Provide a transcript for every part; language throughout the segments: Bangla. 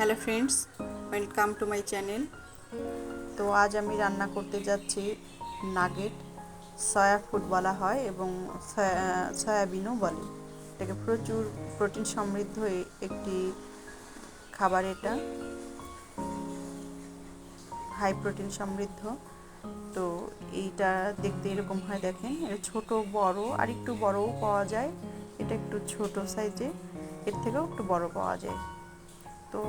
Hello friends, welcome to my channel. তো আজ আমি রান্না করতে যাচ্ছি নাগেট। সয়া ফুড বলা হয় এবং সয়াবিনও বলে। এটাকে প্রচুর প্রোটিন সমৃদ্ধ একটি খাবার। এটা হাই প্রোটিন সমৃদ্ধ। তো এইটা দেখতে এরকম হয়, দেখেন এটা ছোট বড় আর একটু বড়ও পাওয়া যায়। এটা একটু ছোট সাইজে, এর থেকেও একটু বড় পাওয়া যায়। তো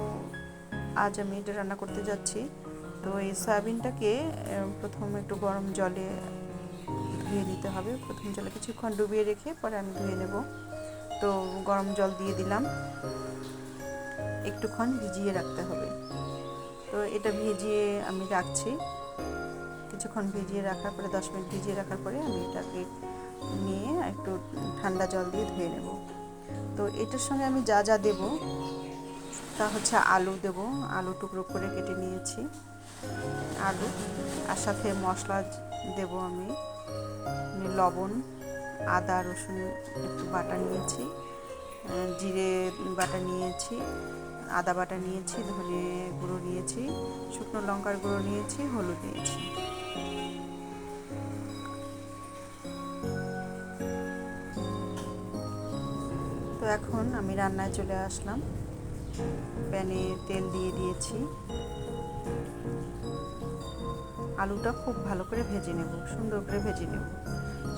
আজ আমি এটা রান্না করতে যাচ্ছি। তো এই সয়াবিনটাকে প্রথমে একটু গরম জলে ধুয়ে নিতে হবে। প্রথম জলে কিছুক্ষণ ডুবিয়ে রেখে পরে আমি ধুয়ে নেব। তো গরম জল দিয়ে দিলাম, একটুক্ষণ ভিজিয়ে রাখতে হবে। তো এটা ভিজিয়ে আমি রাখছি। কিছুক্ষণ ভিজিয়ে রাখার পরে 10 মিনিট ভিজিয়ে রাখার পরে আমি এটাকে নিয়ে একটু ঠান্ডা জল দিয়ে ধুয়ে নেব। তো এটার সঙ্গে আমি যা যা দেব তা হচ্ছে আলু দেব। আলু টুকরো করে কেটে নিয়েছি, আলু আর সাথে মশলা দেব আমি। লবণ, আদা রসুন একটু বাটা নিয়েছি, জিরে বাটা নিয়েছি, আদা বাটা নিয়েছি, ধনে গুঁড়ো নিয়েছি, শুকনো লঙ্কার গুঁড়ো নিয়েছি, হলুদ নিয়েছি। তো এখন আমি রান্নায় চলে আসলাম। প্যানে তেল দিয়ে দিয়েছি। আলুটা খুব ভালো করে ভেজে নেব, সুন্দর করে ভেজে নেব।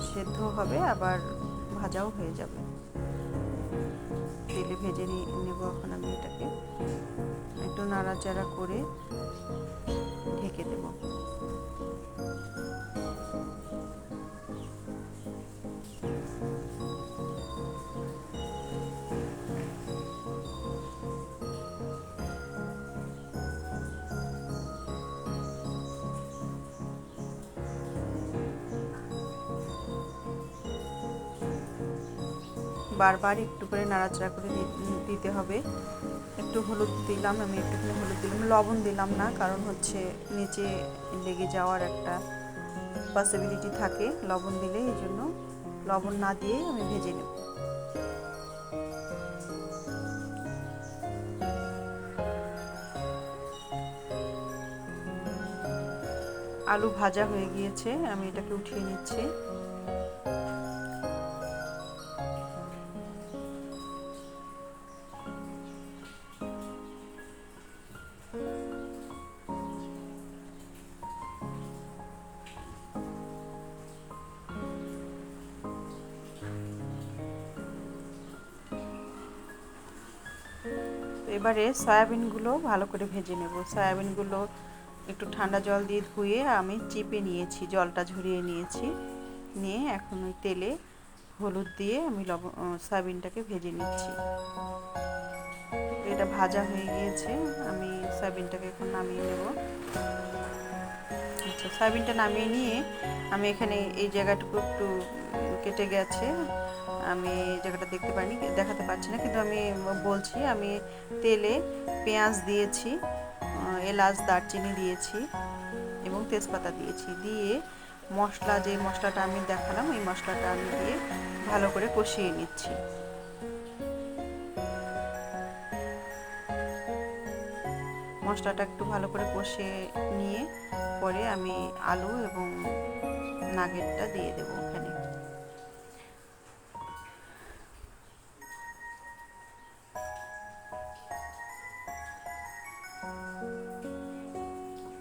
সেদ্ধ হবে আবার ভাজাও হয়ে যাবে। তেলে ভেজে নেব। এখন আমি এটাকে একটু নাড়াচাড়া করে ঢেকে দেব। বারবার একটু করে নাড়াচাড়া করে দিতে হবে। একটু হলুদ দিলাম, আমি একটুখানি হলুদ দিলাম, লবণ দিলাম না, কারণ হচ্ছে নিচে লেগে যাওয়ার একটা পসিবিলিটি থাকে লবণ দিলে। এই জন্য লবণ না দিয়ে আমি ভেজে নেব। আলু ভাজা হয়ে গিয়েছে, আমি এটাকে উঠিয়ে নিচ্ছি। এবারে সয়াবিনগুলো ভালো করে ভেজে নেব। সয়াবিনগুলো একটু ঠান্ডা জল দিয়ে ধুয়ে আমি চিপে নিয়েছি, জলটা ঝরিয়ে নিয়েছি। নিয়ে এখন ওই তেলে হলুদ দিয়ে আমি সয়াবিনটাকে ভেজে নিচ্ছি। এটা ভাজা হয়ে গিয়েছে, আমি সয়াবিনটাকে এখন নামিয়ে নেব। আচ্ছা, সয়াবিনটা নামিয়ে নিয়ে আমি এখানে এই জায়গাটুকু একটু কেটে গেছে, আমি জায়গাটা দেখাতে পারছি না, কিন্তু আমি বলছি। আমি তেলে পেঁয়াজ দিয়েছি, এলাচ দারচিনি দিয়েছি এবং তেজপাতা দিয়েছি। দিয়ে যে মশলাটা আমি দেখালাম, এই মশলাটা আমি দিয়ে ভালো করে কষিয়ে নিচ্ছি। মশলাটা একটু ভালো করে কষিয়ে নিয়ে পরে আমি আলু এবং নাগেটটা দিয়ে দেবো ওখানে।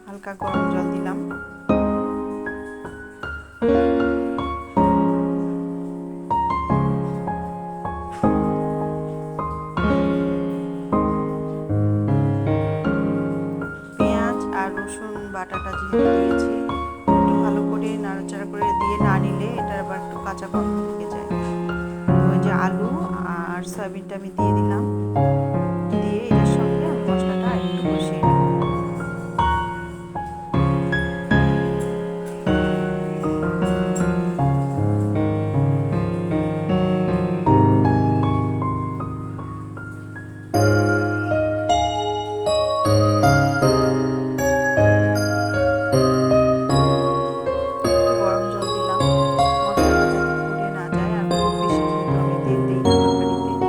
হালকা গরম জল দিলাম। পেঁয়াজ আর রসুন বাটাটা যেহেতু দিয়েছি, একটু ভালো করে নাড়াচাড়া করে দিয়ে না নিলে এটা আবার একটু কাঁচা গন্ধ থেকে যায়। ওই যে আলু আর সয়াবিনটা আমি দিয়ে দিলাম, দিয়ে এটার সঙ্গে আমি মশলাটা একটু কষিয়ে নেব। গরম জল দিলাম, মশলাটা যাতে পুড়ে না যায়, আর খুব বেশি যেহেতু আমি তেল দিই না তরকারিতে।